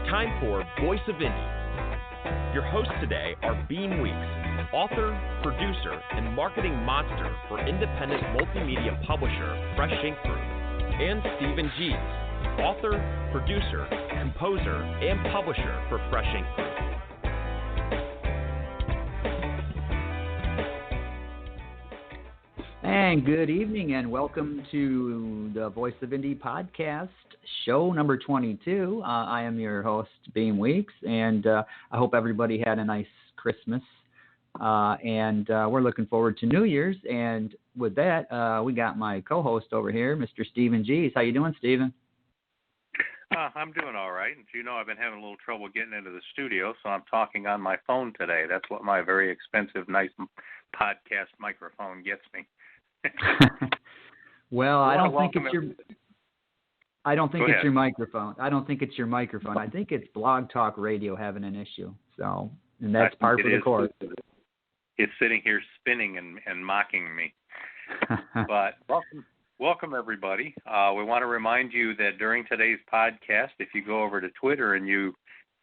time for Voice of Indie. Your hosts today are Beem Weeks, author, producer, and marketing monster for independent multimedia publisher Fresh Ink Group, and Stephen Gies, author, producer, composer, and publisher for Fresh Ink Group. And good evening, and welcome to the Voice of Indie podcast, show number 22. I am your host, Beem Weeks, and I hope everybody had a nice Christmas. And we're looking forward to New Year's. And with that, we got my co-host over here, Mr. Stephen Gies. How you doing, Stephen? I'm doing all right. As you know, I've been having a little trouble getting into the studio, so I'm talking on my phone today. That's what my very expensive, nice podcast microphone gets me. Well, I don't think it's your microphone. I don't think it's your microphone. I think it's Blog Talk Radio having an issue. So, and that's part of the course. It's sitting here spinning and mocking me. But welcome everybody. We want to remind you that during today's podcast, if you go over to Twitter and you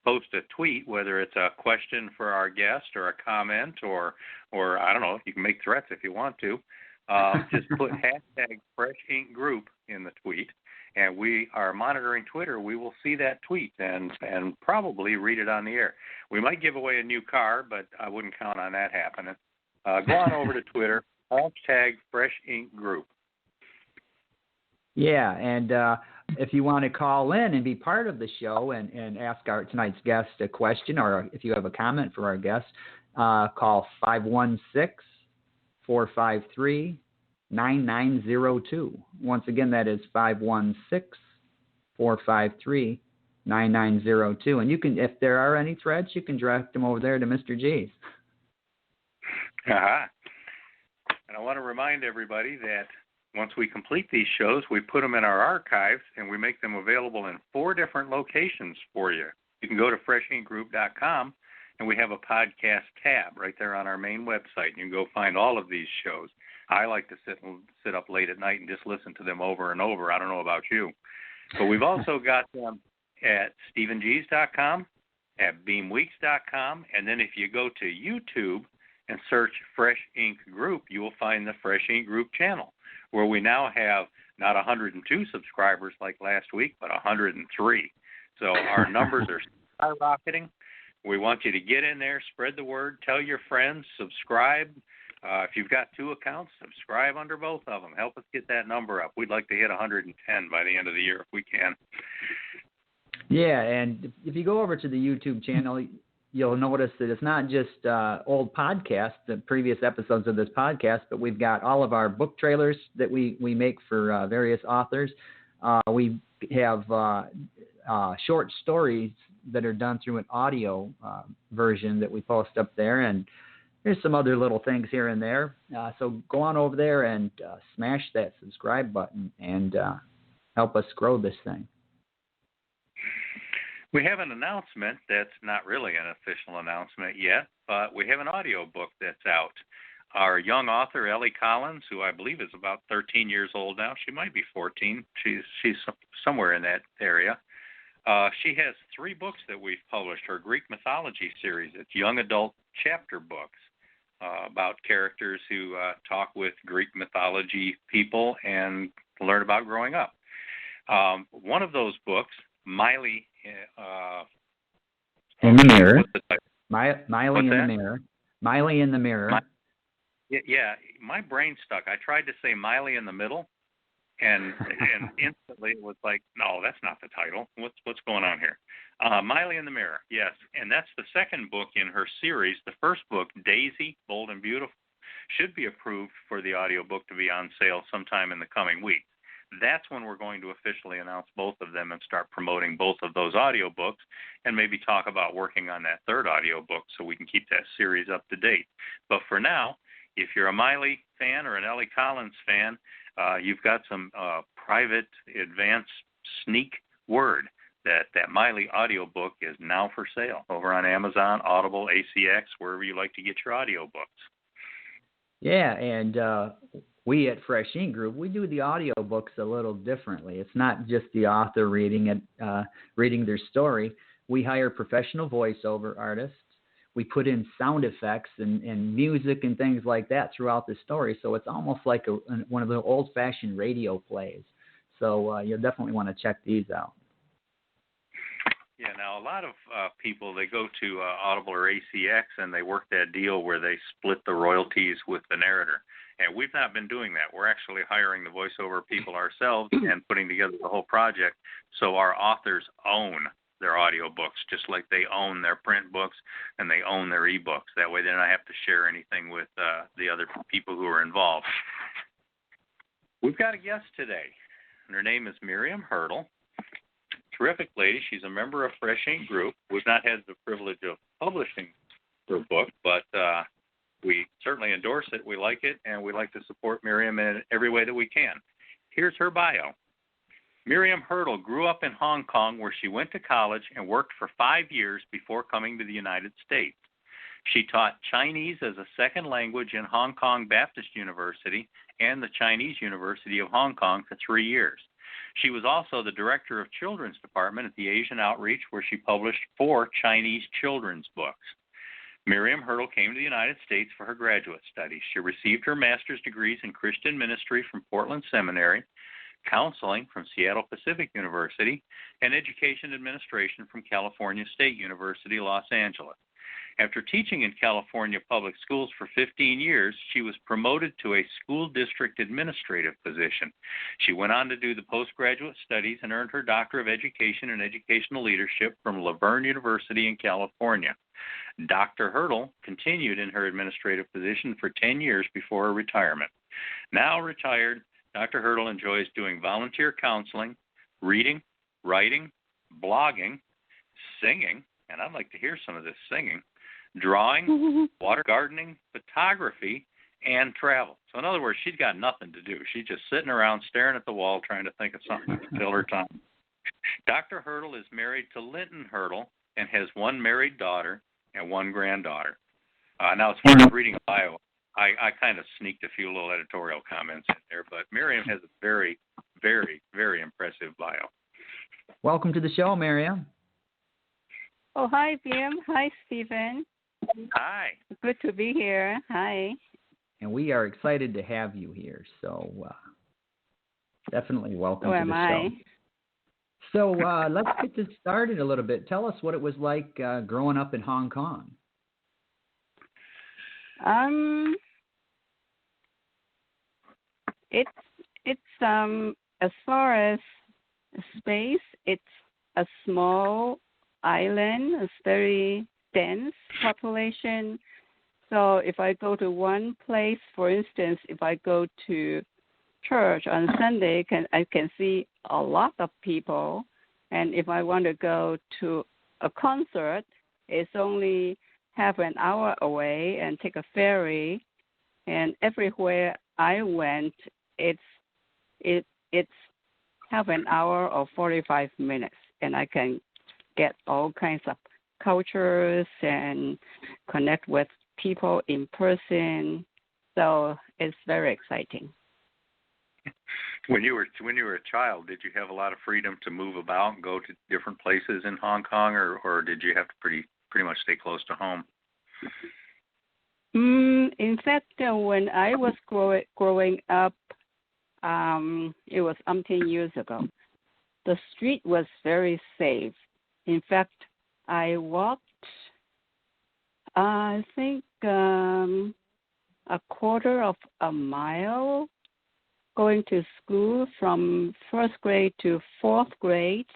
post a tweet, whether it's a question for our guest or a comment or I don't know, you can make threats if you want to. Just put hashtag Fresh Ink Group in the tweet, and we are monitoring Twitter. We will see that tweet and probably read it on the air. We might give away a new car, but I wouldn't count on that happening. Go on over to Twitter, hashtag Fresh Ink Group. Yeah, and if you want to call in and be part of the show and ask tonight's guest a question, or if you have a comment for our guest, call 516-453-9902. Once again, that is 516-453-9902. And you can, if there are any threads, you can direct them over there to Mr. Gies. Uh-huh. And I want to remind everybody that once we complete these shows, we put them in our archives and we make them available in 4 different locations for you. You can go to freshinkgroup.com and we have a podcast tab right there on our main website. You can go find all of these shows. I like to sit up late at night and just listen to them over and over. I don't know about you. But we've also got them at stephengies.com, at beamweeks.com, and then if you go to YouTube and search Fresh Ink Group, you will find the Fresh Ink Group channel, where we now have not 102 subscribers like last week, but 103. So our numbers are skyrocketing. We want you to get in there, spread the word, tell your friends, subscribe. If you've got 2 accounts, subscribe under both of them. Help us get that number up. We'd like to hit 110 by the end of the year if we can. Yeah, and if you go over to the YouTube channel, you'll notice that it's not just old podcasts, the previous episodes of this podcast, but we've got all of our book trailers that we make for various authors. We have short stories that are done through an audio version that we post up there, and there's some other little things here and there. So go on over there and smash that subscribe button and help us grow this thing. We have an announcement that's not really an official announcement yet, but we have an audio book that's out. Our young author, Ellie Collins, who I believe is about 13 years old now, she might be 14. She's somewhere in that area. She has 3 books that we've published, her Greek mythology series. It's young adult chapter books about characters who talk with Greek mythology people and learn about growing up. One of those books, Miley in the Mirror. Miley in the Mirror. Miley in the Mirror. Yeah, my brain stuck. I tried to say Miley in the Middle, and instantly it was like, no, that's not the title. What's going on here? Miley in the Mirror, yes. And that's the second book in her series. The first book, Daisy, Bold and Beautiful, should be approved for the audiobook to be on sale sometime in the coming week. That's when we're going to officially announce both of them and start promoting both of those audiobooks and maybe talk about working on that third audiobook so we can keep that series up to date. But for now, if you're a Miley fan or an Ellie Collins fan, you've got some private advanced sneak word that Miley audiobook is now for sale over on Amazon, Audible, ACX, wherever you like to get your audiobooks. Yeah, and we at Fresh Ink Group, we do the audiobooks a little differently. It's not just the author reading their story. we hire professional voiceover artists. We put in sound effects and music and things like that throughout the story. So it's almost like one of the old-fashioned radio plays. So you'll definitely want to check these out. Yeah, now a lot of people, they go to Audible or ACX and they work that deal where they split the royalties with the narrator. And we've not been doing that. We're actually hiring the voiceover people ourselves and putting together the whole project so our authors own their audio books, just like they own their print books and they own their ebooks. That way they don't have to share anything with the other people who are involved. We've got a guest today, and her name is Miriam Hurdle. Terrific lady. She's a member of Fresh Ink Group. We've not had the privilege of publishing her book, but we certainly endorse it. We like it, and we like to support Miriam in every way that we can. Here's her bio. Miriam Hurdle grew up in Hong Kong, where she went to college and worked for 5 years before coming to the United States. She taught Chinese as a second language in Hong Kong Baptist University and the Chinese University of Hong Kong for 3 years. She was also the director of children's department at the Asian Outreach, where she published 4 Chinese children's books. Miriam Hurdle came to the United States for her graduate studies. She received her master's degrees in Christian ministry from Portland Seminary, counseling from Seattle Pacific University, and education administration from California State University, Los Angeles. After teaching in California public schools for 15 years, she was promoted to a school district administrative position. She went on to do the postgraduate studies and earned her Doctor of Education in Educational Leadership from Laverne University in California. Dr. Hurdle continued in her administrative position for 10 years before her retirement. Now retired, Dr. Hurdle enjoys doing volunteer counseling, reading, writing, blogging, singing, and I'd like to hear some of this singing, drawing, water gardening, photography, and travel. So in other words, she's got nothing to do. She's just sitting around staring at the wall trying to think of something to fill her time. Dr. Hurdle is married to Linton Hurdle and has 1 married daughter and 1 granddaughter. Now, as far as reading a bio, I kind of sneaked a few little editorial comments in there, but Miriam has a very, very, very impressive bio. Welcome to the show, Miriam. Oh, hi, Beem. Hi, Stephen. Hi. Good to be here. Hi. And we are excited to have you here, so definitely welcome to the show. So let's get this started a little bit. Tell us what it was like growing up in Hong Kong. It's as far as space, it's a small island, a very dense population. So if I go to one place, for instance, if I go to church on Sunday, I can see a lot of people. And if I want to go to a concert, it's only half an hour away and take a ferry. And everywhere I went, it's half an hour or 45 minutes, and I can get all kinds of cultures and connect with people in person. So it's very exciting. When you were a child, did you have a lot of freedom to move about and go to different places in Hong Kong, or did you have to pretty much stay close to home? In fact, when I was growing up, it was umpteen years ago. The street was very safe. In fact, I walked, I think, a quarter of a mile going to school from first grade to fourth grade.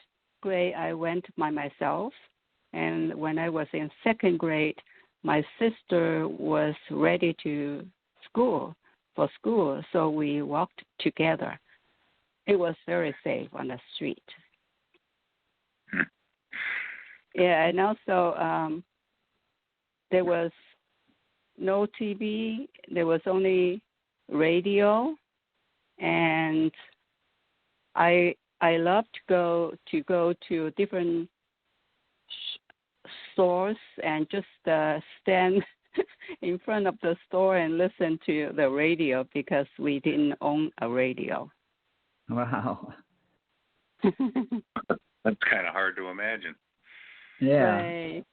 I went by myself. And when I was in second grade, my sister was ready for school, so we walked together. It was very safe on the street. Yeah, and also there was no TV. There was only radio, and I loved to go to different stores and just stand in front of the store and listen to the radio because we didn't own a radio. Wow. That's kind of hard to imagine. Yeah. Right.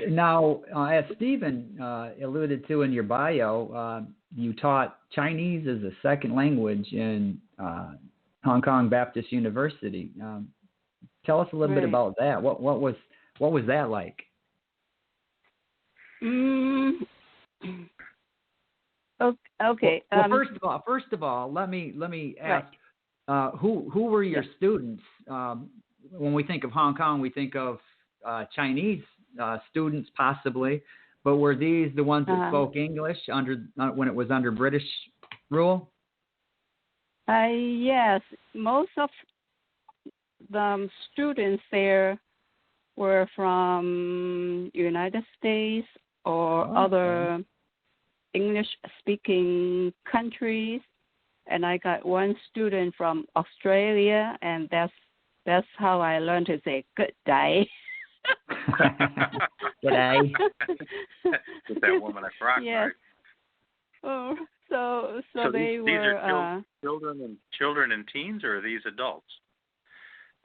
Now, as Stephen alluded to in your bio, you taught Chinese as a second language in Hong Kong Baptist University. Tell us a little bit about that. What was that like? Okay. Well, first of all, let me ask, who were your students? When we think of Hong Kong, we think of Chinese students possibly, but were these the ones that spoke English when it was under British rule? Yes, most of the students there were from United States or other English-speaking countries, and I got one student from Australia, and that's how I learned to say good day. Good day. Get that woman a crock, yes. right? Oh, so they these were are children and teens, or are these adults?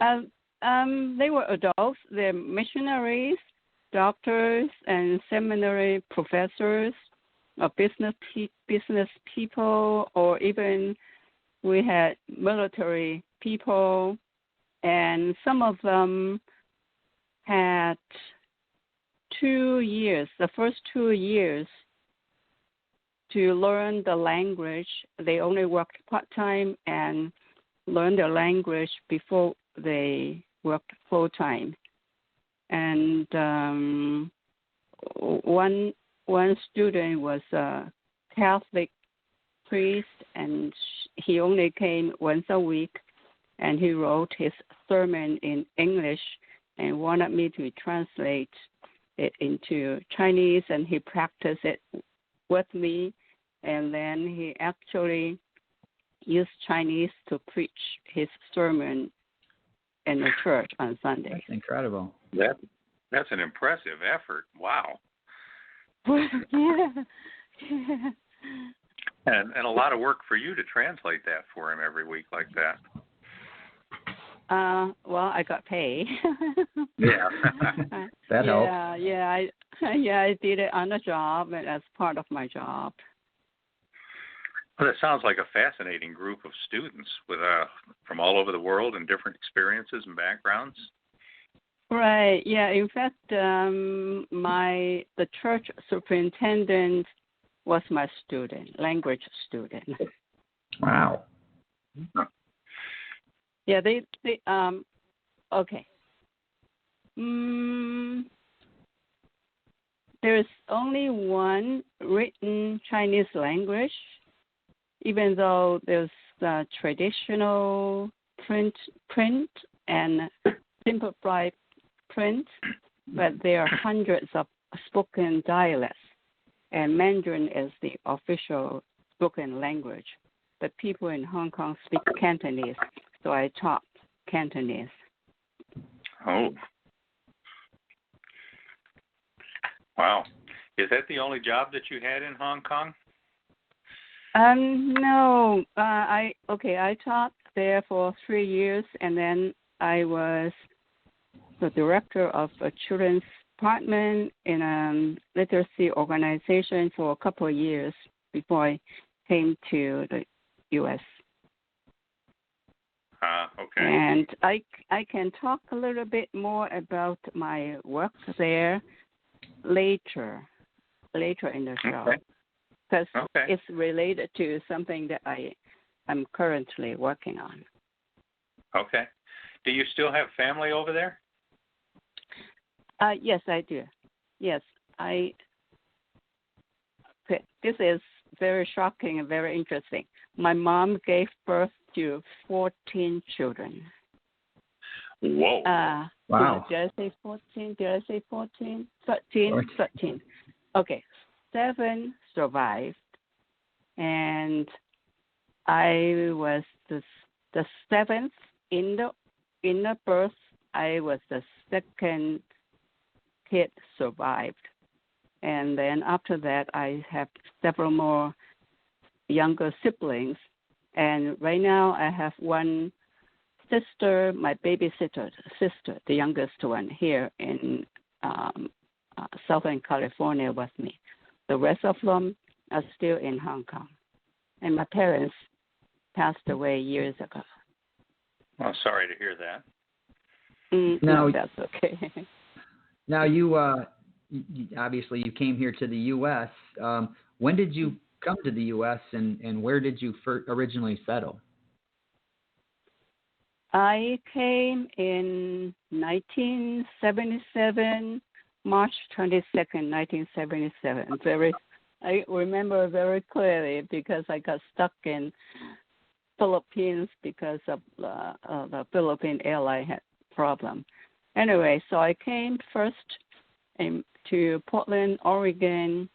They were adults. They're missionaries, doctors, and seminary professors, or business people, or even we had military people, and some of them had 2 years, the first 2 years, to learn the language. They only worked part-time and learned the language before they worked full-time. And one student was a Catholic priest, and he only came once a week, and he wrote his sermon in English and wanted me to translate it into Chinese, and he practiced it with me, and then he actually used Chinese to preach his sermon in the church on Sunday. That's incredible. That's an impressive effort. Wow. Yeah. And a lot of work for you to translate that for him every week like that. Well, I got paid. Yeah. That helps. I did it on the job, and as part of my job. Well, it sounds like a fascinating group of students with from all over the world and different experiences and backgrounds. Right. Yeah. In fact, the church superintendent was my student, language student. Wow. Yeah. They okay. There's only one written Chinese language, even though there's the traditional print and simplified print, but there are hundreds of spoken dialects, and Mandarin is the official spoken language. But people in Hong Kong speak Cantonese, so I taught Cantonese. Oh. Wow. Is that the only job that you had in Hong Kong? No. I taught there for 3 years, and then I was the director of a children's department in a literacy organization for a couple of years before I came to the U.S. Okay. And I can talk a little bit more about my work there later in the show, because it's related to something that I'm currently working on. Okay. Do you still have family over there? Yes, I do. Yes, this is very shocking and very interesting. My mom gave birth to 14 children. Whoa. Wow. Did I say 14? 13. Okay. 7 survived, and I was the 7th in the birth. I was the second kid survived, and then after that I have several more younger siblings, and right now I have one sister, my babysitter sister, the youngest one here in Southern California with me. The rest of them are still in Hong Kong. And my parents passed away years ago. Well, sorry to hear that. No, that's okay. Now, you obviously you came here to the U.S. When did you come to the U.S. and where did you originally settle? I came in 1977, March 22nd, 1977. I remember very clearly because I got stuck in Philippines because of the Philippine airline had problem. Anyway, so I came first to Portland, Oregon,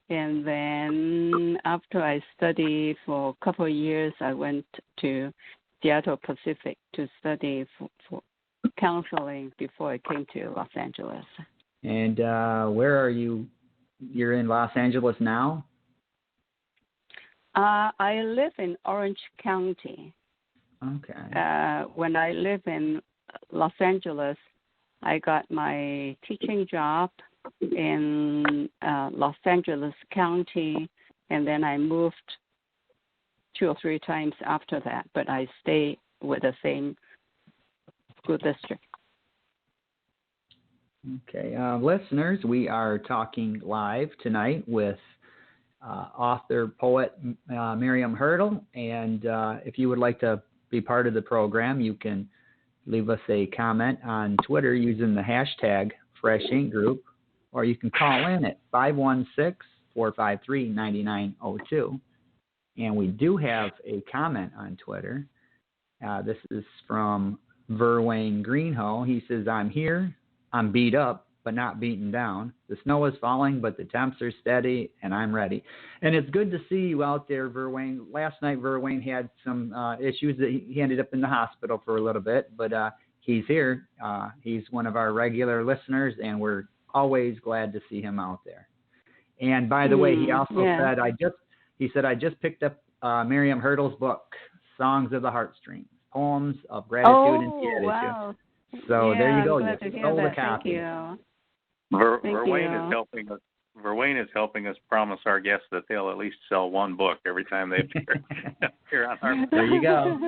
and then after I studied for a couple of years, I went to Seattle Pacific to study for counseling before I came to Los Angeles. And where are you? You're in Los Angeles now? I live in Orange County. Okay. When I live in Los Angeles, I got my teaching job in Los Angeles County, and then I moved 2 or 3 times after that, but I stay with the same school district. Okay. Listeners, we are talking live tonight with author, poet Miriam Hurdle, and if you would like to be part of the program, you can leave us a comment on Twitter using the hashtag Fresh Ink Group, or you can call in at 516-453-9902. And we do have a comment on Twitter. This is from Verwayne Greenhoe. He says, I'm here. I'm beat up, but not beaten down. The snow is falling, but the temps are steady, and I'm ready. And it's good to see you out there, Verwayne. Last night, Verwayne had some issues that he ended up in the hospital for a little bit, but he's here. He's one of our regular listeners, and we're always glad to see him out there. And by the way, he also said, I just picked up Miriam Hurdle's book, Songs of the Heartstrings, Poems of Gratitude and Beatitude. Wow. So there you go. You stole the copy. Thank you. Verwayne is helping us promise our guests that they'll at least sell one book every time they appear on our. There you go.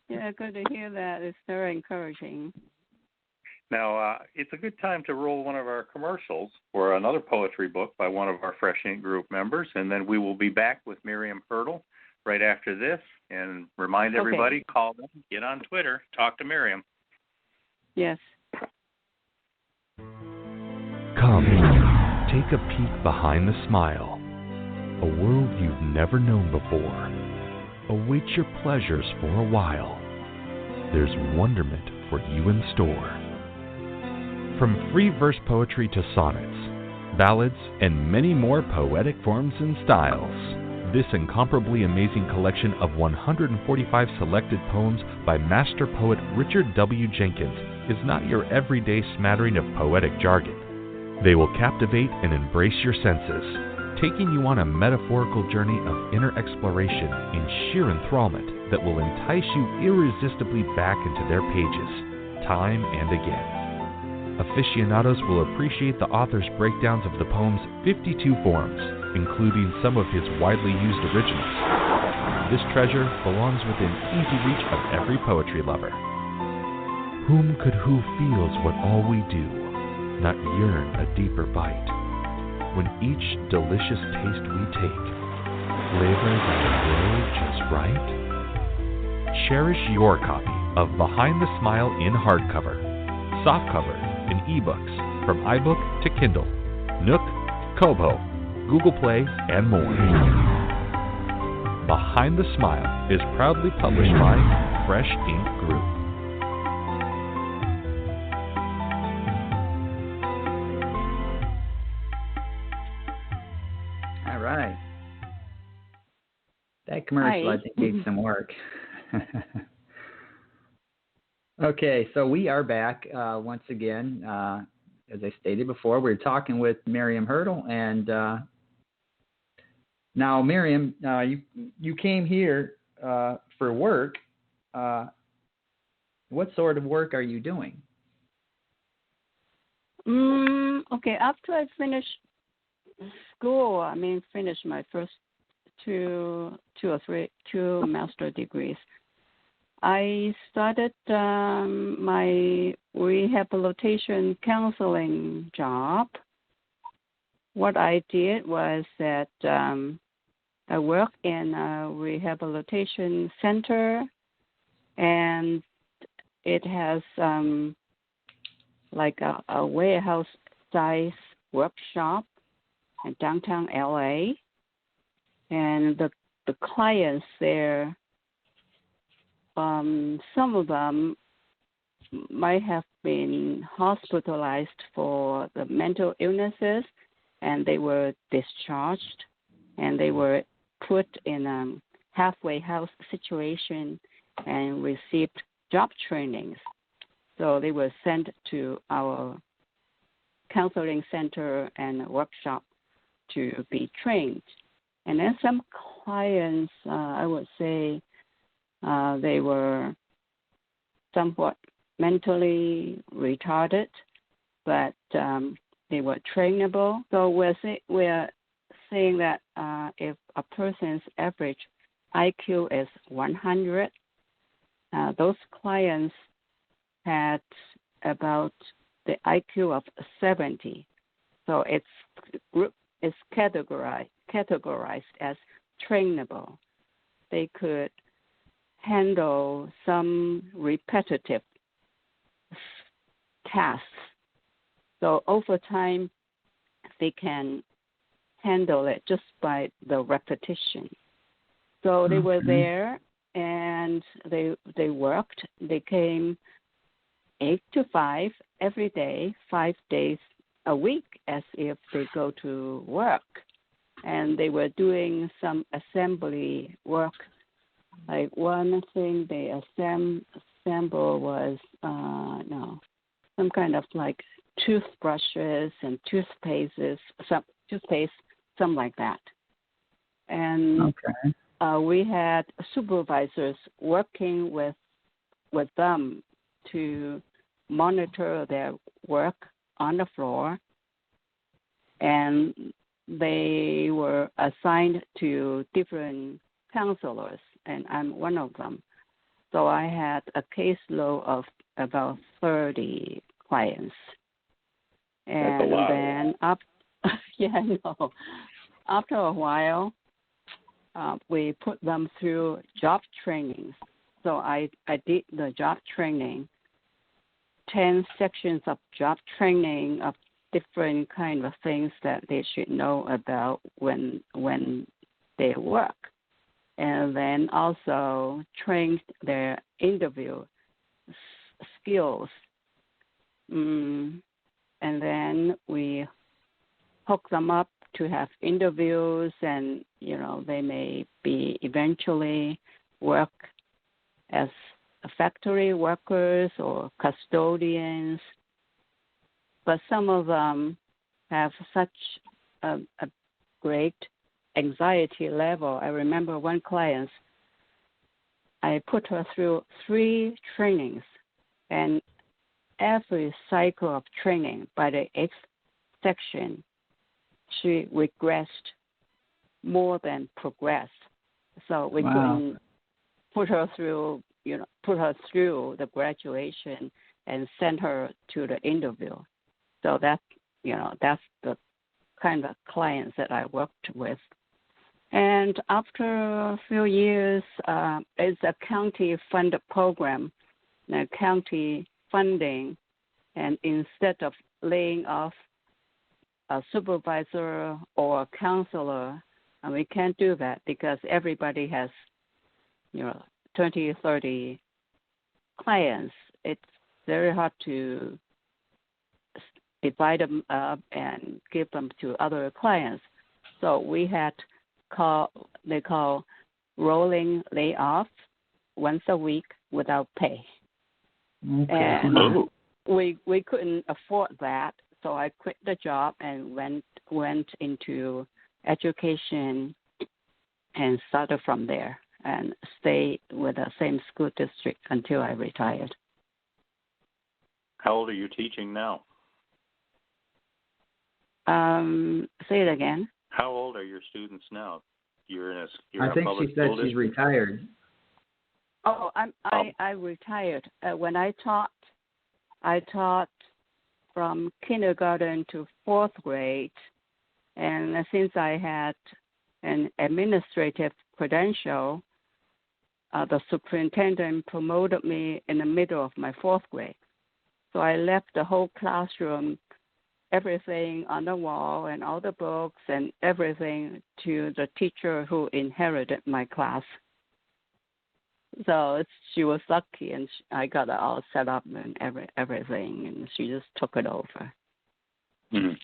Yeah, good to hear that. It's very encouraging. Now, it's a good time to roll one of our commercials for another poetry book by one of our Fresh Ink Group members, and then we will be back with Miriam Hurdle right after this. And remind everybody, call them, get on Twitter, talk to Miriam. Yes. Come, take a peek behind the smile. A world you've never known before awaits your pleasures for a while. There's wonderment for you in store. From free verse poetry to sonnets, ballads, and many more poetic forms and styles, this incomparably amazing collection of 145 selected poems by master poet Richard W. Jenkins is not your everyday smattering of poetic jargon. They will captivate and embrace your senses, taking you on a metaphorical journey of inner exploration in sheer enthrallment that will entice you irresistibly back into their pages, time and again. Aficionados will appreciate the author's breakdowns of the poem's 52 forms, including some of his widely used originals. This treasure belongs within easy reach of every poetry lover. Whom could who feels what all we do, not yearn a deeper bite? When each delicious taste we take, flavor that grow just right? Cherish your copy of Behind the Smile in hardcover, softcover, and ebooks from iBook to Kindle, Nook, Kobo, Google Play, and more. Behind the Smile is proudly published by Fresh Ink Group. All right. That commercial, I think, needs some work. Okay, so we are back once again. As I stated before, we're talking with Miriam Hurdle, and now, Miriam, you came here for work, what sort of work are you doing? Okay, after I finished school, finished my first two master degrees, I started my rehabilitation counseling job. What I did was that I worked in a rehabilitation center, and it has like a warehouse-size workshop in downtown LA, and the clients there, some of them might have been hospitalized for the mental illnesses, and they were discharged, and they were put in a halfway house situation and received job trainings. So they were sent to our counseling center and workshop to be trained. And then some clients, I would say, they were somewhat mentally retarded, but they were trainable. So we're saying that if a person's average IQ is 100, those clients had about the IQ of 70. So it's categorized as trainable. They could handle some repetitive tasks. So over time, they can handle it just by the repetition. So they were there, and they worked. They came 8 to 5 every day, 5 days a week, as if they go to work. And they were doing some assembly work. Like one thing they assemble was some kind of like toothbrushes and toothpaste, something like that. And we had supervisors working with them to monitor their work on the floor, and they were assigned to different counselors, and I'm one of them. So I had a caseload of about 30 clients. And that's a lot. Then after a while, we put them through job trainings. So I did the job training, 10 sections of job training of different kind of things that they should know about when they work. And then also trained their interview skills. And then we hook them up to have interviews, and, they may be eventually work as factory workers or custodians. But some of them have such a great anxiety level. I remember one client, I put her through 3 trainings, and every cycle of training, by the 8th section, she regressed more than progressed. So we couldn't put her through the graduation and send her to the interview. So that's the kind of clients that I worked with. And after a few years, it's a county-funded program, county funding, and instead of laying off a supervisor or a counselor, and we can't do that because everybody has, 20, 30 clients. It's very hard to divide them up and give them to other clients. So we had they call rolling layoff once a week without pay. Okay. And we couldn't afford that, so I quit the job and went into education and started from there. and stayed with the same school district until I retired. How old are you teaching now? Say it again. How old are your students now? You're I think public she said school she's district? retired. Oh, I retired. When I taught from kindergarten to 4th grade, and since I had an administrative credential, the superintendent promoted me in the middle of my 4th grade. So I left the whole classroom, everything on the wall and all the books and everything to the teacher who inherited my class. So she was lucky, and I got it all set up and everything, and she just took it over. Mm-hmm.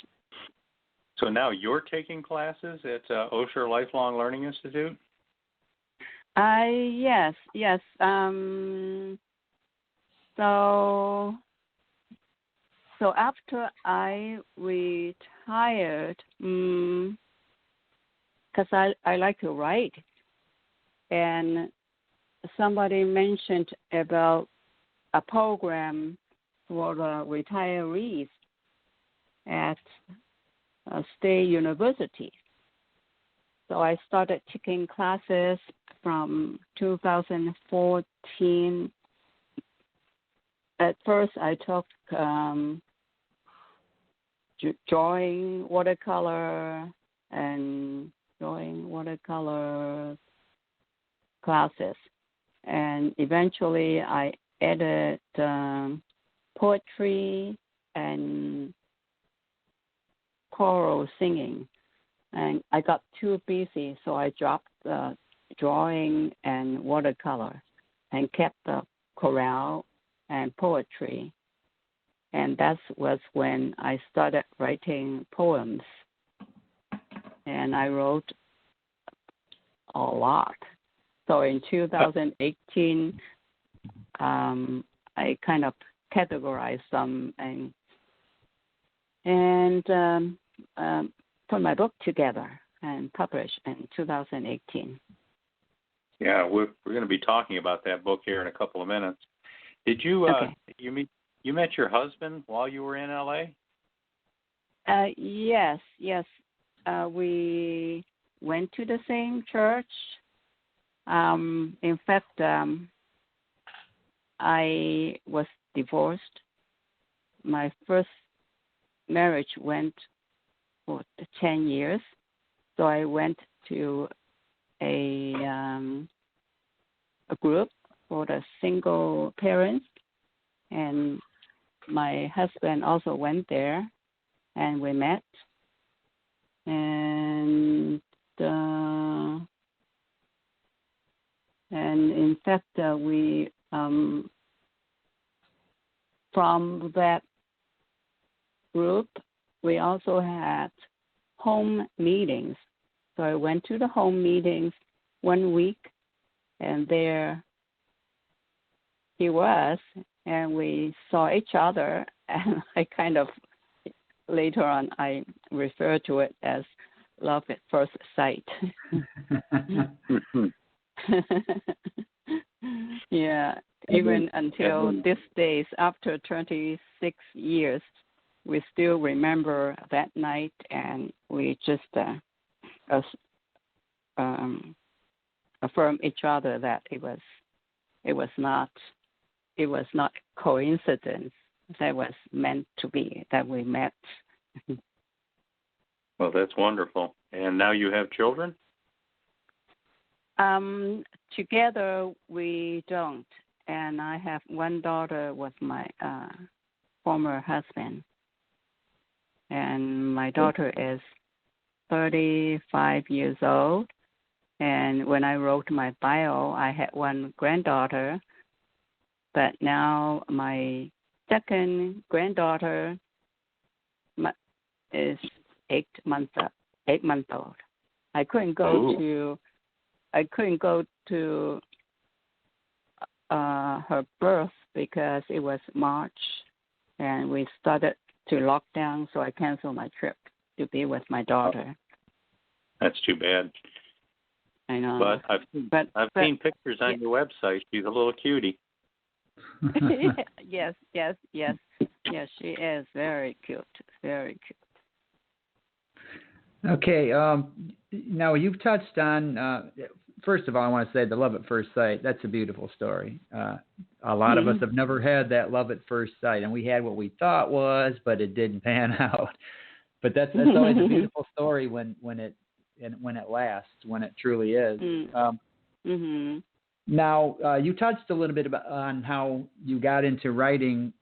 So now you're taking classes at Osher Lifelong Learning Institute? Yes. So after I retired, because I like to write, and somebody mentioned about a program for the retirees at State University. So I started taking classes from 2014. At first, I took drawing watercolor classes. And eventually I added poetry and choral singing. And I got too busy, so I dropped the drawing and watercolor and kept the chorale and poetry. And that was when I started writing poems. And I wrote a lot. So in 2018, I kind of categorized them and put my book together and published in 2018. Yeah, we're going to be talking about that book here in a couple of minutes. Did you you met your husband while you were in LA? Yes. We went to the same church. In fact, I was divorced. My first marriage went for 10 years, so I went to a group for the single parents, and my husband also went there, and we met. And in fact, we from that group, we also had home meetings. So I went to the home meetings 1 week, and there he was, and we saw each other, and I kind of, later on, I refer to it as love at first sight. Yeah, even until these days, after 26 years, we still remember that night, and we just affirm each other that it was not coincidence. That was meant to be, that we met. Well, that's wonderful. And now you have children? Together we don't. And I have one daughter with my former husband. And my daughter is 35 years old. And when I wrote my bio, I had one granddaughter. But now my second granddaughter is 8 months old. I couldn't go to her birth because it was March, and we started to lock down, so I canceled my trip to be with my daughter. That's too bad. I know. But I've seen pictures on your website. She's a little cutie. Yes. Yes, she is very cute. Very cute. Okay. Now you've touched on. First of all, I want to say the love at first sight. That's a beautiful story. A lot of us have never had that love at first sight, and we had what we thought was, but it didn't pan out. But that's always a beautiful story when it lasts, when it truly is. Now, you touched a little bit on how you got into writing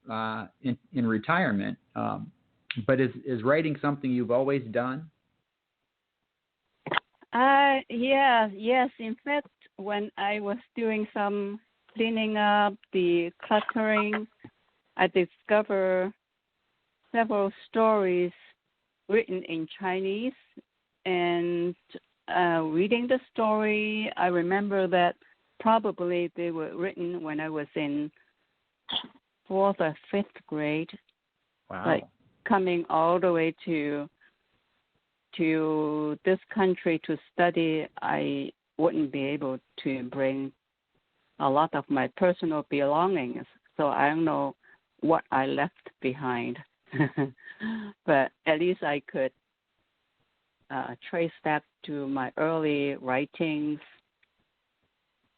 in retirement, but is writing something you've always done? Yes. In fact, when I was doing some cleaning up, the cluttering, I discovered several stories written in Chinese. And reading the story, I remember that probably they were written when I was in 4th or 5th grade. Wow. Like coming all the way to this country to study, I wouldn't be able to bring a lot of my personal belongings. So I don't know what I left behind. But at least I could trace back to my early writings.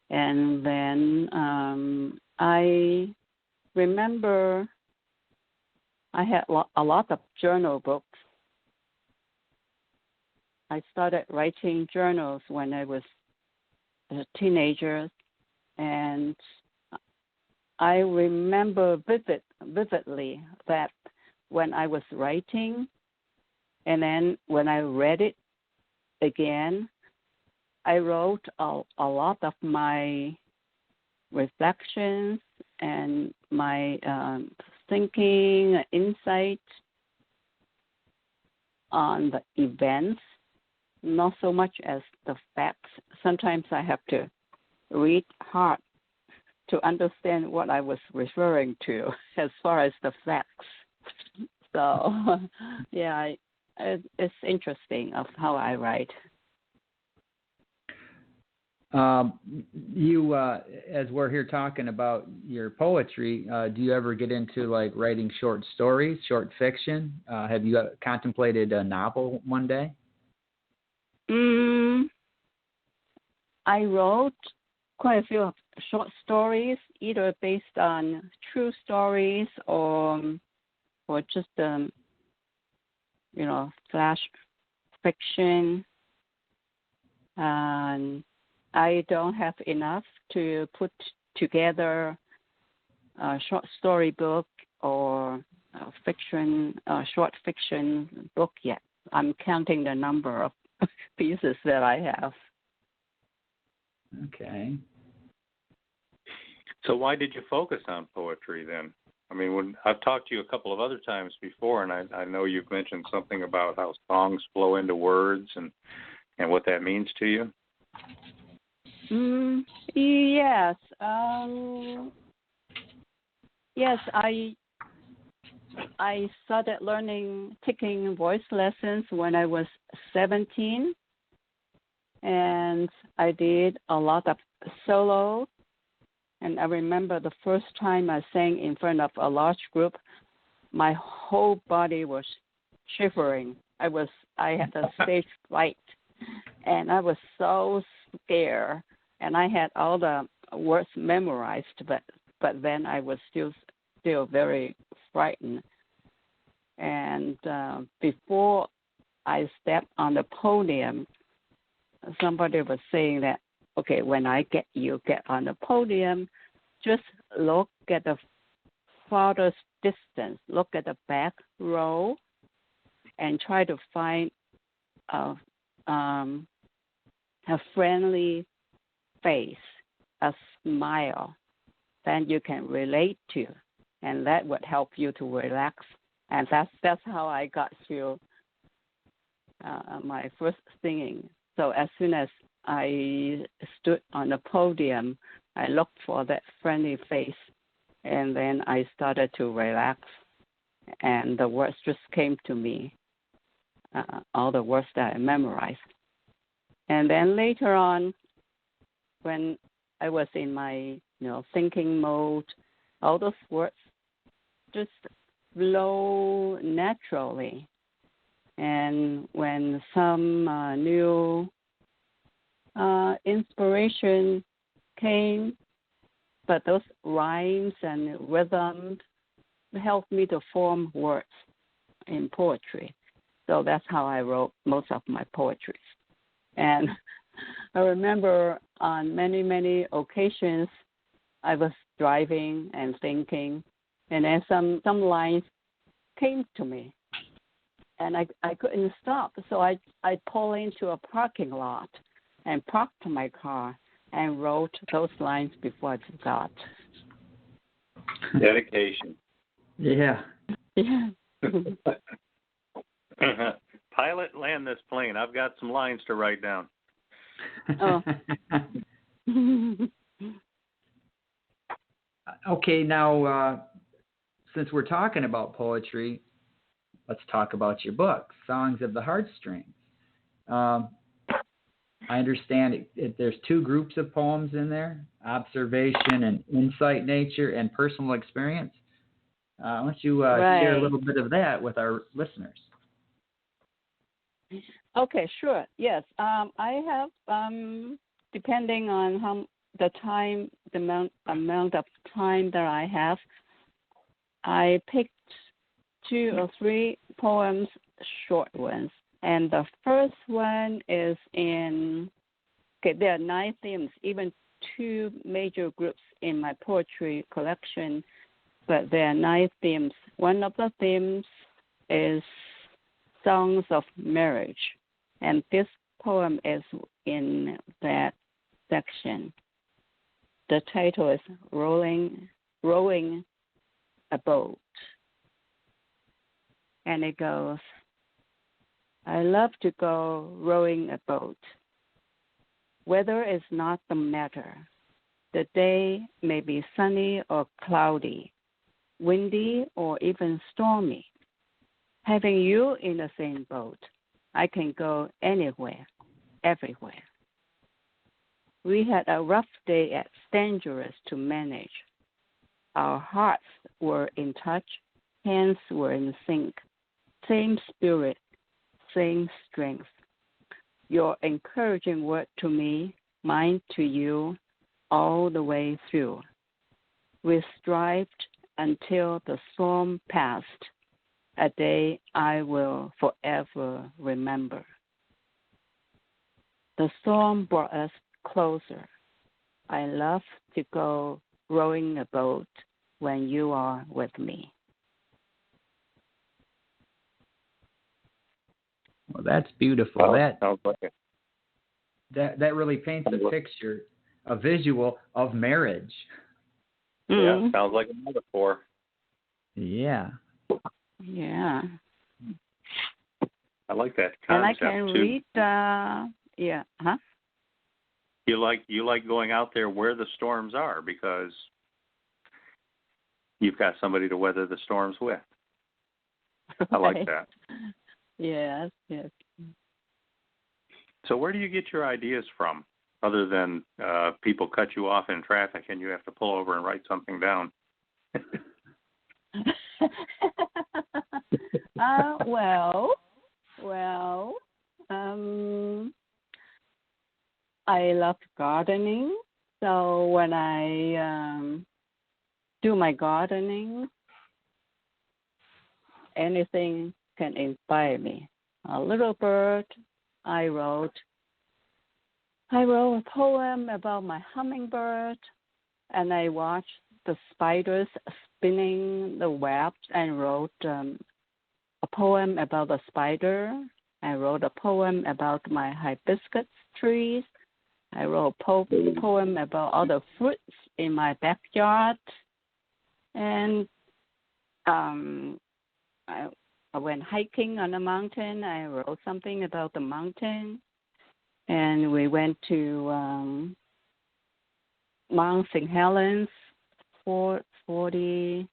And then I remember I had a lot of journal books. I started writing journals when I was a teenager, and I remember vividly that when I was writing, and then when I read it again, I wrote a lot of my reflections and my thinking, insight on the events, not so much as the facts. Sometimes I have to read hard to understand what I was referring to as far as the facts. So, yeah, it's interesting of how I write. You, as we're here talking about your poetry, do you ever get into like writing short stories, short fiction? Have you contemplated a novel one day? I wrote quite a few short stories, either based on true stories or just flash fiction. And I don't have enough to put together a short story book or a short fiction book yet. I'm counting the number of pieces that I have. Okay. So why did you focus on poetry then? I mean, when I've talked to you a couple of other times before, and I know you've mentioned something about how songs flow into words and what that means to you. Yes. Yes, I started taking voice lessons when I was 17, and I did a lot of solo. And I remember the first time I sang in front of a large group, my whole body was shivering. I had a stage fright, and I was so scared. And I had all the words memorized, but then I was still very frightened. And before I stepped on the podium, somebody was saying that, okay, when you get on the podium, just look at the farthest distance, look at the back row, and try to find a friendly face, a smile that you can relate to, and that would help you to relax. And that's how I got through my first singing. So as soon as I stood on the podium, I looked for that friendly face, and then I started to relax, and the words just came to me, all the words that I memorized. And then later on, when I was in my, thinking mode, all those words just flow naturally. And when some new inspiration came, but those rhymes and rhythms helped me to form words in poetry. So that's how I wrote most of my poetry. And I remember on many, many occasions I was driving and thinking, and then some lines came to me, and I couldn't stop. So I pulled into a parking lot and parked my car and wrote those lines before I forgot. Dedication. Yeah. Yeah. Pilot, land this plane. I've got some lines to write down. Oh. Okay, now, since we're talking about poetry, let's talk about your book, Songs of the Heartstrings. I understand there's two groups of poems in there, observation and insight nature and personal experience. Why don't you share a little bit of that with our listeners? Okay, sure. Yes, I have, depending on the amount of time that I have, I picked 2 or 3 poems, short ones. And the first one is there are 9 themes, even 2 major groups in my poetry collection, but there are 9 themes. One of the themes is songs of marriage, and this poem is in that section. The title is Rowing a Boat. And it goes, I love to go rowing a boat. Weather is not the matter. The day may be sunny or cloudy, windy or even stormy. Having you in the same boat, I can go anywhere, everywhere. We had a rough day at dangerous to manage. Our hearts were in touch, hands were in sync, same spirit, same strength. Your encouraging word to me, mine to you, all the way through. We strived until the storm passed, a day I will forever remember. The storm brought us closer. I love to go rowing a boat when you are with me. Well, that's beautiful. Well, that sounds like it. That really paints a picture, a visual of marriage. Yeah, sounds like a metaphor. Yeah. Yeah. I like that concept and I can too. read. Yeah. Huh? You like going out there where the storms are because you've got somebody to weather the storms with. I like that. Yes. Yes. So where do you get your ideas from, other than people cut you off in traffic and you have to pull over and write something down? I love gardening. So when I do my gardening, anything can inspire me. A little bird. I wrote a poem about my hummingbird, and I watched the spiders spinning the webs and wrote a poem about the spider. I wrote a poem about my hibiscus trees. I wrote a poem about all the fruits in my backyard. And I went hiking on a mountain. I wrote something about the mountain. And we went to Mount St. Helens 30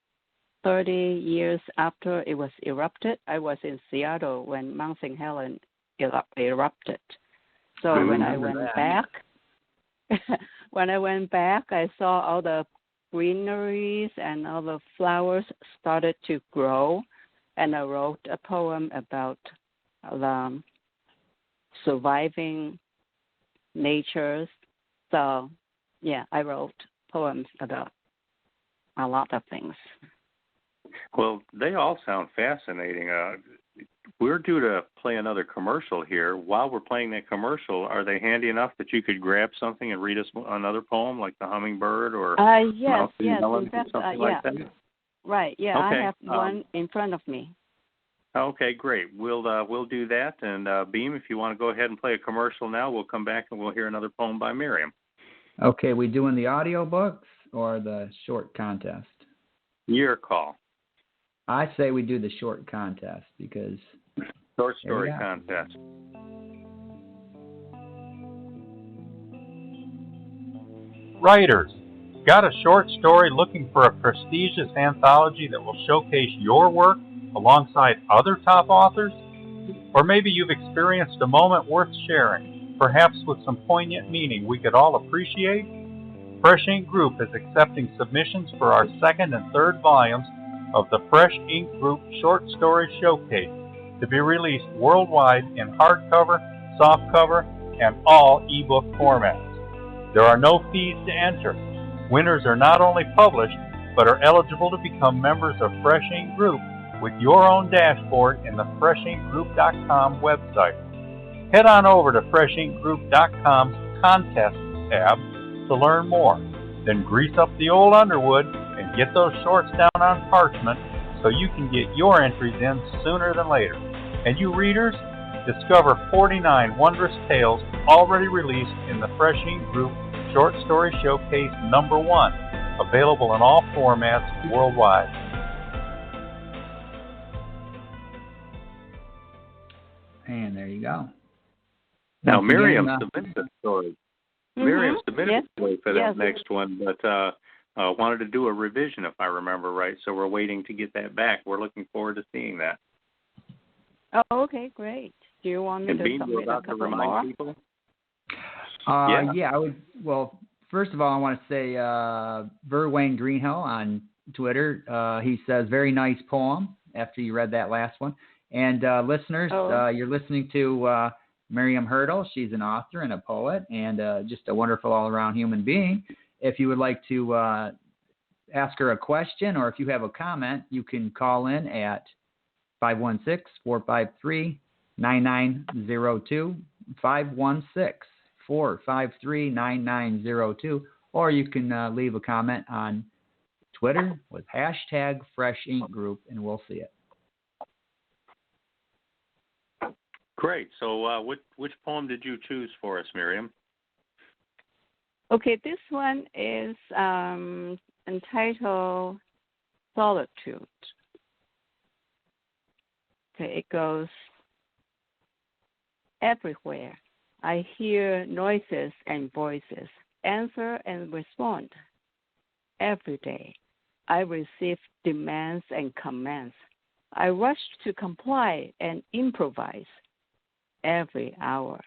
years after it was erupted. I was in Seattle when Mount St. Helens erupted. So when I went back, when I went back, I saw all the greeneries and all the flowers started to grow, and I wrote a poem about the surviving nature. So, yeah, I wrote poems about a lot of things. Well, they all sound fascinating. We're due to play another commercial here. While we're playing that commercial, are they handy enough that you could grab something and read us another poem, like the hummingbird or yes, melon, something like that? Right, yeah, okay. I have one in front of me. Okay, great. We'll do that. And Beem, if you want to go ahead and play a commercial now, we'll come back and we'll hear another poem by Miriam. Okay, we doing the audio books or the short contest? Your call. I say we do the short contest because... Short story contest. Writers, got a short story looking for a prestigious anthology that will showcase your work alongside other top authors? Or maybe you've experienced a moment worth sharing, perhaps with some poignant meaning we could all appreciate? Fresh Ink Group is accepting submissions for our second and third volumes of the Fresh Ink Group Short Story Showcase to be released worldwide in hardcover, softcover, and all ebook formats. There are no fees to enter. Winners are not only published, but are eligible to become members of Fresh Ink Group with your own dashboard in the FreshInkGroup.com website. Head on over to FreshInkGroup.com's Contest tab to learn more. Then grease up the old Underwood and get those shorts down on parchment so you can get your entries in sooner than later. And you readers, discover 49 wondrous tales already released in the Fresh Ink Group Short Story Showcase #1, available in all formats worldwide. And there you go. Now, Once Miriam again, submitted a story. Mm-hmm. Miriam submitted a story for that Yes. next one, but wanted to do a revision, if I remember right. So we're waiting to get that back. We're looking forward to seeing that. Oh, okay, great. Do you want me And to Beem, you're submit a about to couple remind more? people? Yeah, I would. Well, first of all, I want to say Verwayne Greenhill on Twitter. He says, very nice poem after you read that last one. And listeners, you're listening to Miriam Hurdle. She's an author and a poet and just a wonderful all-around human being. If you would like to ask her a question or if you have a comment, you can call in at 516-453-9902, 516-453-9902, or you can leave a comment on Twitter with hashtag Fresh Ink Group, and we'll see it. Great. So which poem did you choose for us, Miriam? Okay, this one is entitled Solitude. Okay, it goes, everywhere I hear noises and voices, answer and respond. Every day I receive demands and commands. I rush to comply and improvise. Every hour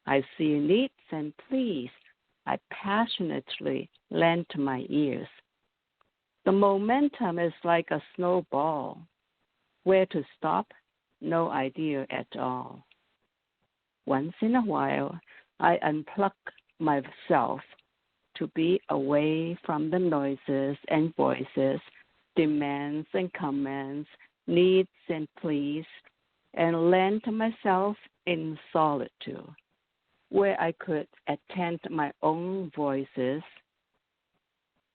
I see needs and pleas. I passionately lend my ears. The momentum is like a snowball. Where to stop? No idea at all. Once in a while, I unplug myself to be away from the noises and voices, demands and commands, needs and pleas, and land myself in solitude, where I could attend my own voices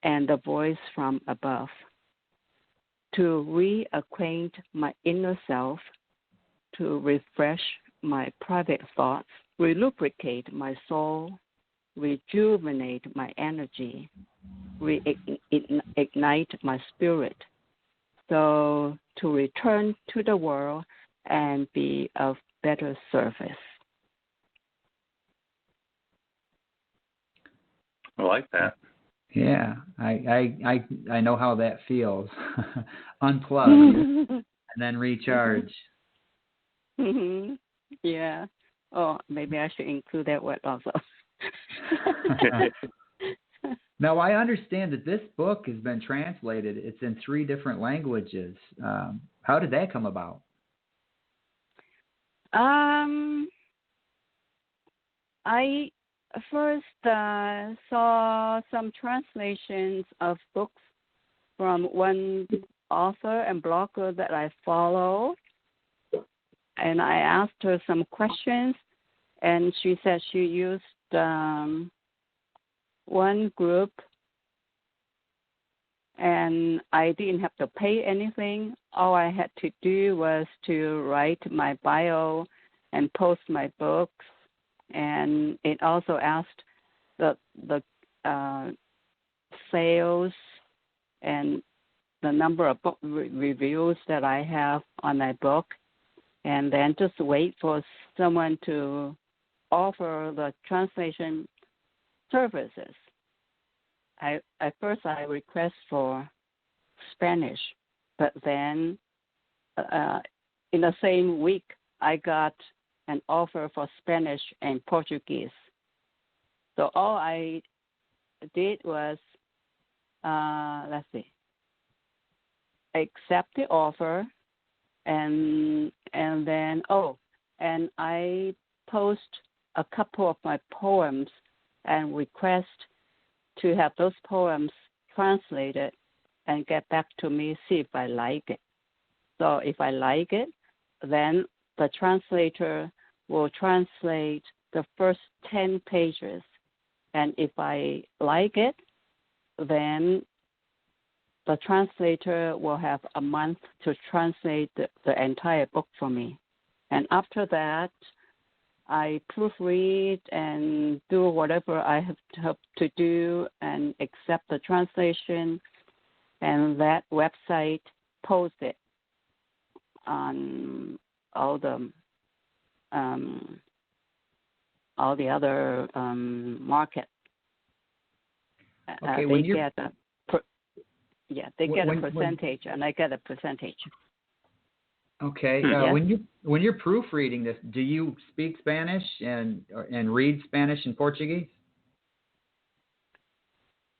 and the voice from above, to reacquaint my inner self, to refresh my private thoughts, relubricate my soul, rejuvenate my energy, reignite my spirit, so to return to the world and be of better service. I like that. Yeah, I know how that feels. Unplug and then recharge. Mm-hmm. Yeah. Oh, maybe I should include that word also. Now, I understand that this book has been translated. It's in 3 different languages. How did that come about? I first saw some translations of books from one author and blogger that I follow, and I asked her some questions, and she said she used one group, and I didn't have to pay anything. All I had to do was to write my bio and post my books, and it also asked the sales and the number of book reviews that I have on my book, and then just wait for someone to offer the translation services. At first I request for Spanish, but then in the same week I got an offer for Spanish and Portuguese. So all I did was accept the offer, and then and I post a couple of my poems and request to have those poems translated and get back to me, see if I like it. So if I like it, then the translator will translate the first 10 pages. And if I like it, then the translator will have a month to translate the entire book for me. And after that, I proofread and do whatever I have to do and accept the translation, and that website posts it on all the other market. Okay, they get a percentage, and I get a percentage. Okay. Yes. When you're proofreading this, do you speak Spanish and read Spanish and Portuguese?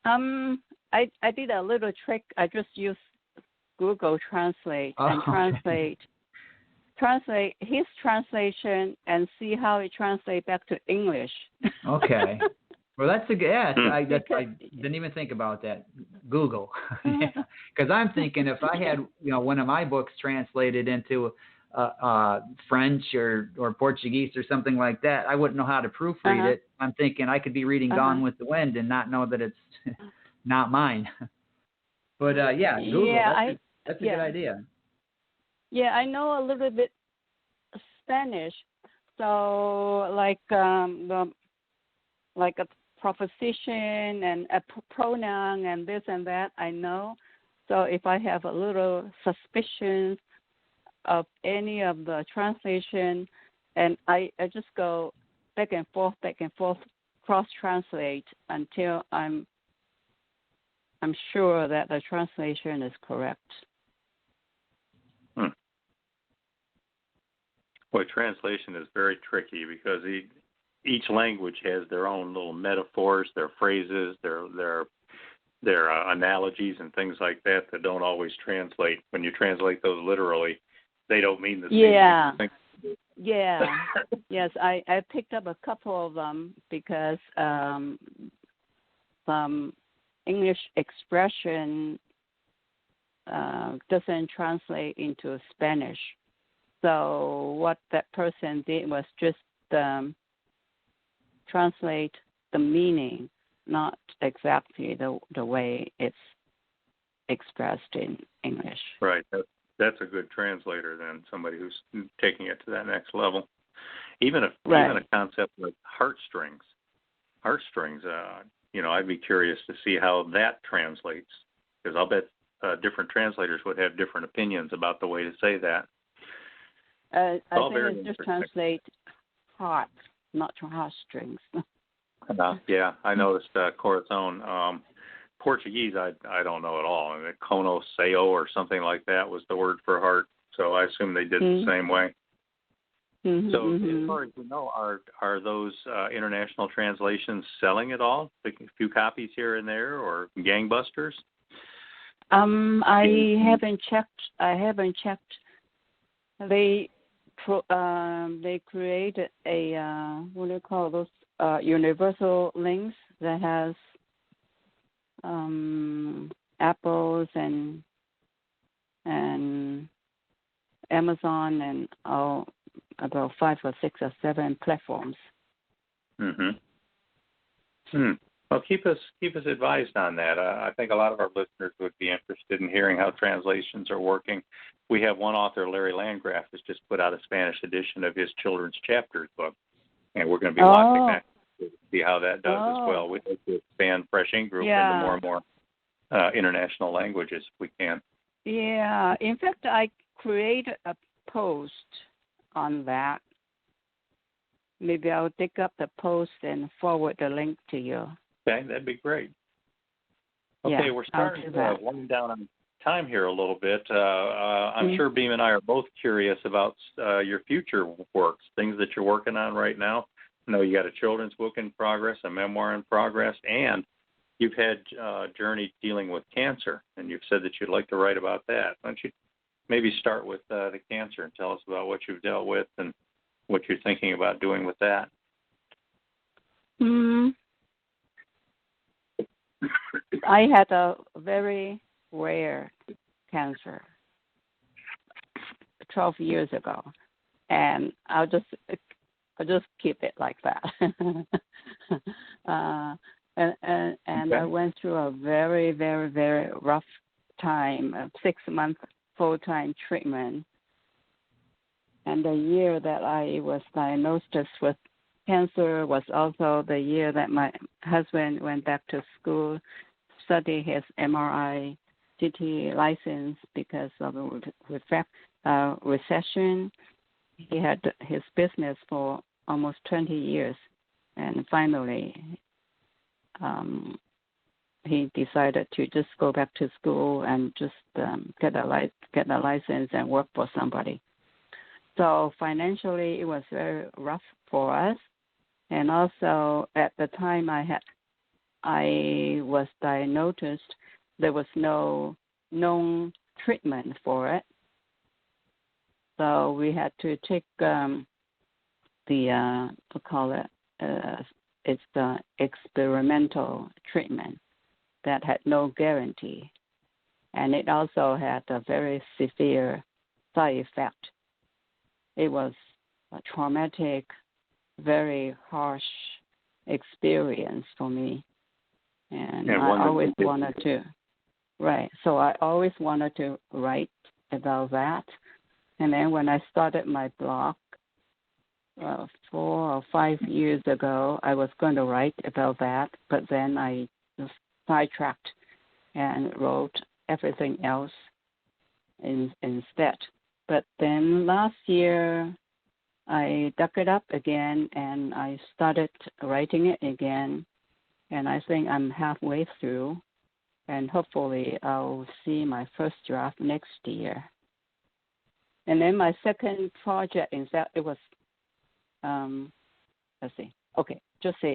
I did a little trick. I just used Google Translate and translate his translation and see how it translates back to English. Okay. Well, that's a good. Yeah, I didn't even think about that. Google, because I'm thinking if I had one of my books translated into French or Portuguese or something like that, I wouldn't know how to proofread it. I'm thinking I could be reading Gone with the Wind and not know that it's not mine. But Google. Yeah, that's a good idea. Yeah, I know a little bit Spanish, so like a preposition and a pronoun and this and that I know. So if I have a little suspicion of any of the translation, and I just go back and forth, cross-translate until I'm sure that the translation is correct. Boy, translation is very tricky because each language has their own little metaphors, their phrases, their analogies and things like that don't always translate. When you translate those literally, they don't mean the same thing. Yeah. Yes, I picked up a couple of them because some English expression doesn't translate into Spanish. So what that person did was just translate the meaning, not exactly the way it's expressed in English. Right. That's a good translator then, somebody who's taking it to that next level. Even a concept like heartstrings. I'd be curious to see how that translates, because I'll bet different translators would have different opinions about the way to say that. I think it just translate heart, not heartstrings. Yeah, I noticed Corazon. Portuguese, I don't know at all. I mean, Conoseo or something like that was the word for heart. So I assume they did the same way. Mm-hmm, So as far as you know, are those international translations selling at all? A few copies here and there, or gangbusters? I haven't checked. They created a what do you call those universal links that has Apple's and Amazon and about 5 or 6 or 7 platforms. Well, keep us advised on that. I think a lot of our listeners would be interested in hearing how translations are working. We have one author, Larry Landgraf, has just put out a Spanish edition of his children's chapters book, and we're going to be watching that to see how that does as well. We'd like to expand Fresh Ink Group into more and more international languages if we can. Yeah. In fact, I created a post on that. Maybe I'll dig up the post and forward the link to you. Okay, that'd be great. Okay, we're starting to wind down on time here a little bit. I'm sure Beem and I are both curious about your future works, things that you're working on right now. I know you got a children's book in progress, a memoir in progress, and you've had a journey dealing with cancer, and you've said that you'd like to write about that. Why don't you maybe start with the cancer and tell us about what you've dealt with and what you're thinking about doing with that? I had a very rare cancer 12 years ago, and I'll just keep it like that. And I went through a very, very, very rough time, a 6-month full-time treatment. And the year that I was diagnosed with cancer was also the year that my husband went back to school, study his MRI CT license because of the recession. He had his business for almost 20 years, and finally he decided to just go back to school and just get a license and work for somebody. So financially, it was very rough for us, and also at the time I was diagnosed, there was no known treatment for it. So we had to take it's the experimental treatment that had no guarantee, and it also had a very severe side effect. It was a traumatic, very harsh experience for me, and I always wanted to. Right. So I always wanted to write about that. And then when I started my blog 4 or 5 years ago, I was going to write about that, but then I just sidetracked and wrote everything else instead. But then last year, I dug it up again, and I started writing it again, and I think I'm halfway through. And hopefully I'll see my first draft next year. And then my second project, in fact, it was,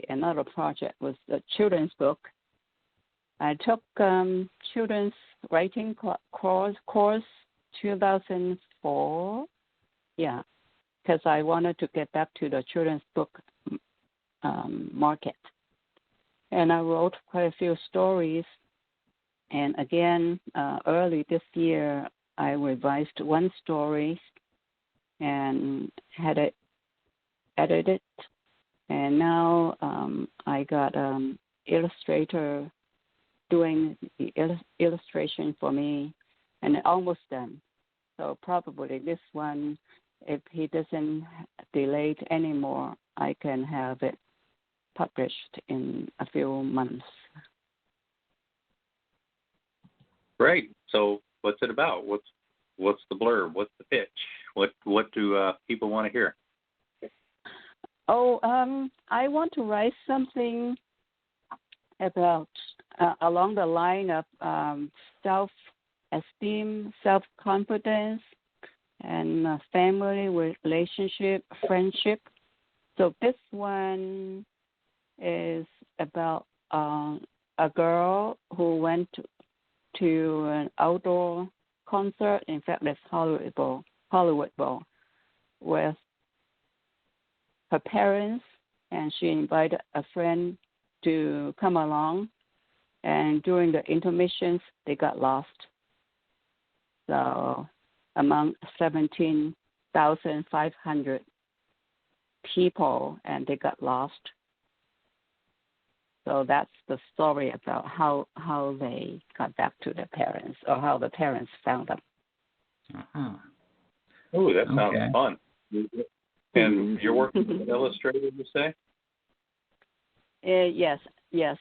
another project was a children's book. I took children's writing course 2004, because I wanted to get back to the children's book market. And I wrote quite a few stories. And again, early this year, I revised one story and had it edited. And now I got an illustrator doing the illustration for me, and almost done. So probably this one, if he doesn't delay it anymore, I can have it published in a few months. Great. So what's it about? What's the blurb? What's the pitch? What do people want to hear? I want to write something about along the line of self-esteem, self-confidence, and family relationship, friendship. So this one is about a girl who went to an outdoor concert. In fact, it's Hollywood Bowl, with her parents, and she invited a friend to come along. And during the intermissions, they got lost. So among 17,500 people, and they got lost. So that's the story about how they got back to their parents, or how the parents found them. Uh-huh. Oh, that sounds Okay. fun. And you're working as an illustrator, you say? Yes.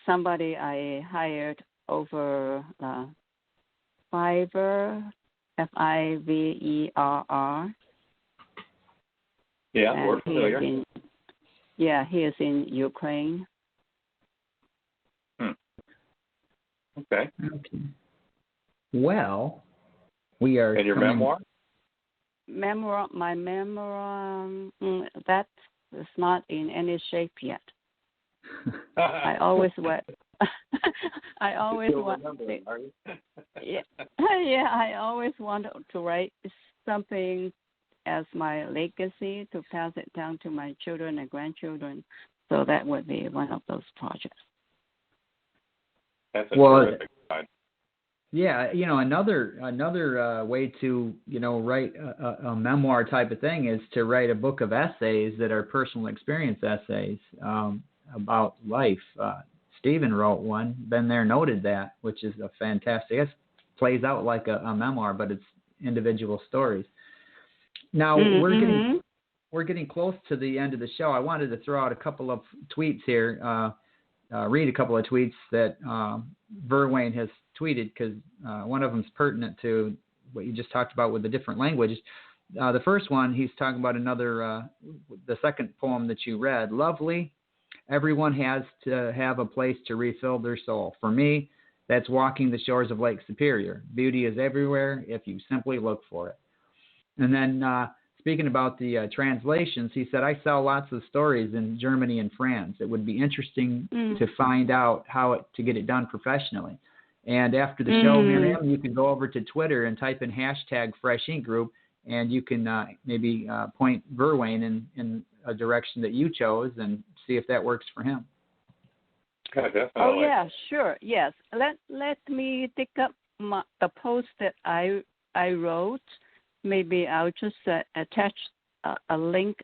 Somebody I hired over Fiverr, Fiverr. Yeah, And we're familiar. he is in Ukraine. Okay. Well, we are. And your memoir? My memoir, that is not in any shape yet. I always want. I always want. Yeah, I always want to write something as my legacy, to pass it down to my children and grandchildren. So that would be one of those projects. That's a terrific idea. Yeah, another way to write a memoir type of thing is to write a book of essays that are personal experience essays about life. Stephen wrote one. Been there, noted that, which is a fantastic. It plays out like a memoir, but it's individual stories. Now we're getting close to the end of the show. I wanted to throw out a couple of tweets here. Read a couple of tweets that Verwayne has tweeted, because one of them is pertinent to what you just talked about with the different languages. The first one, he's talking about the second poem that you read. Lovely. Everyone has to have a place to refill their soul. For me, that's walking the shores of Lake Superior. Beauty is everywhere if you simply look for it. And then speaking about the translations, he said, I sell lots of stories in Germany and France. It would be interesting to find out how to get it done professionally. And after the show, Miriam, you can go over to Twitter and type in hashtag Fresh Ink Group, and you can maybe point Verwayne in a direction that you chose and see if that works for him. Oh, yeah, sure. Yes. Let me dig up the post that I wrote. Maybe I'll just attach a link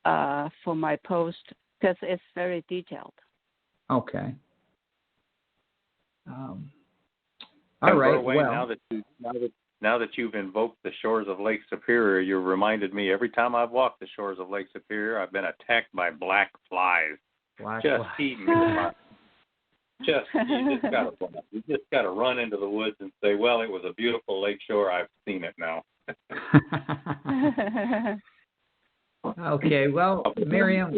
for my post, because it's very detailed. Okay. All right. Well, now that you've invoked the shores of Lake Superior, you've reminded me. Every time I've walked the shores of Lake Superior, I've been attacked by black flies. Eating me. You just got to run into the woods and say, well, it was a beautiful lake shore. I've seen it now. Okay, well, Miriam,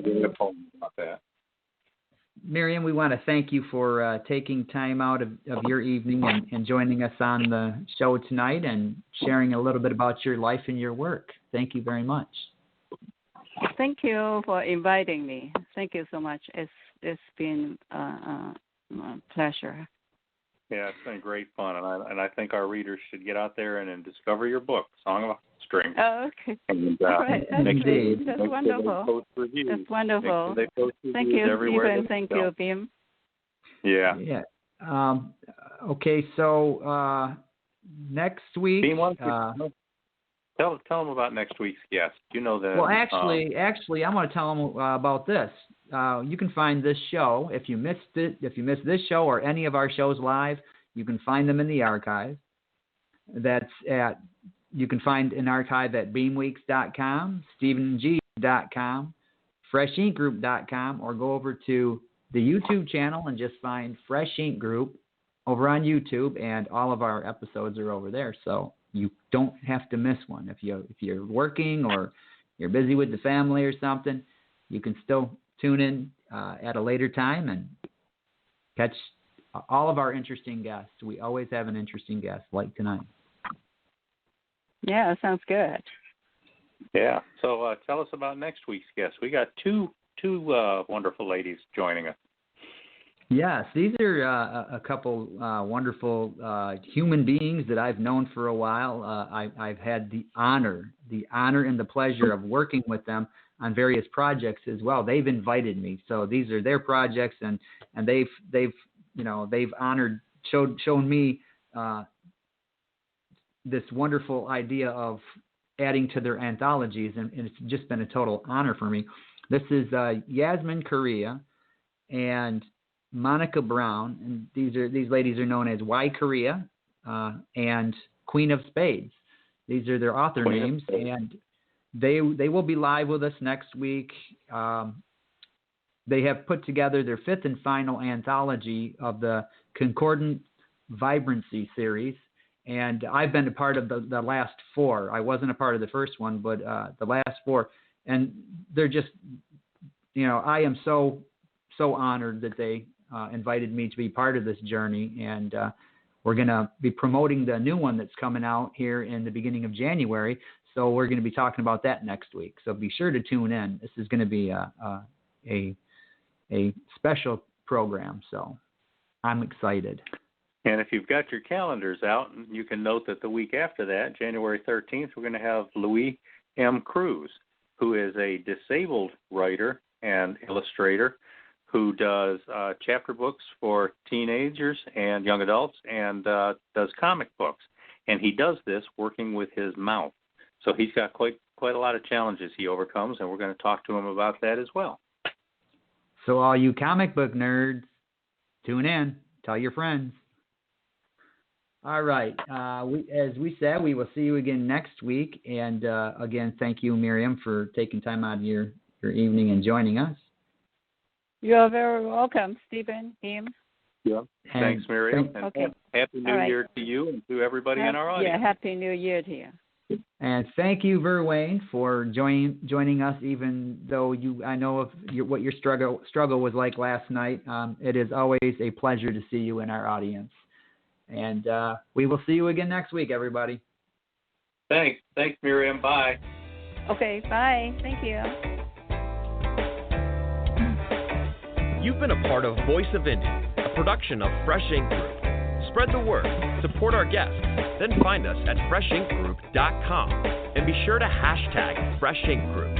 we want to thank you for taking time out of your evening and joining us on the show tonight and sharing a little bit about your life and your work. Thank you very much. Thank you for inviting me. Thank you so much. It's been a pleasure. Yeah, it's been great fun, and I think our readers should get out there and discover your book, Song of Strings. Oh, okay. And, all right. That's wonderful. That's wonderful. Thank you, Stephen. Thank you, Beem. Yeah. Yeah. Okay, so next week. Beem, tell them about next week's guest. You know that. Well, actually, I'm going to tell them about this. You can find this show if you missed it. If you missed this show or any of our shows live, you can find them in the archive. You can find an archive at beamweeks.com, stephenG.com, freshinkgroup.com, or go over to the YouTube channel and just find Fresh Ink Group over on YouTube, and all of our episodes are over there. So you don't have to miss one. If you're working or you're busy with the family or something, you can still tune in at a later time and catch all of our interesting guests. We always have an interesting guest like tonight. Yeah, sounds good. Yeah. So tell us about next week's guest. We got two wonderful ladies joining us. Yes, these are a couple wonderful human beings that I've known for a while. I've had the honor and the pleasure of working with them on various projects as well. They've invited me, so these are their projects, and they've shown me this wonderful idea of adding to their anthologies, and it's just been a total honor for me. This is Yasmin Correa and Monica Brown, and these ladies are known as Y Correa and Queen of Spades. These are their author names, and they will be live with us next week. They have put together their fifth and final anthology of the Concordant Vibrancy series, and I've been a part of the last four. I wasn't a part of the first one, but the last four, and they're just, I am so honored that they invited me to be part of this journey, and we're going to be promoting the new one that's coming out here in the beginning of January, so we're going to be talking about that next week. So be sure to tune in. This is going to be a special program, so I'm excited. And if you've got your calendars out, you can note that the week after that, January 13th, we're going to have Louis M. Cruz, who is a disabled writer and illustrator who does chapter books for teenagers and young adults and does comic books. And he does this working with his mouth. So he's got quite a lot of challenges he overcomes, and we're going to talk to him about that as well. So all you comic book nerds, tune in. Tell your friends. All right. As we said, we will see you again next week. And again, thank you, Miriam, for taking time out of your evening and joining us. You're very welcome, Stephen, Beem. Yeah. Thanks, Miriam. Okay. Happy New Year to you and to everybody in our audience. Yeah, Happy New Year to you. And thank you, Verwain, for joining us, even though I know what your struggle was like last night. It is always a pleasure to see you in our audience. And we will see you again next week, everybody. Thanks, Miriam. Bye. Okay, bye. Thank you. You've been a part of Voice of Indie, a production of Fresh Ink Group. Spread the word, support our guests, then find us at freshinkgroup.com and be sure to hashtag Fresh Ink Group.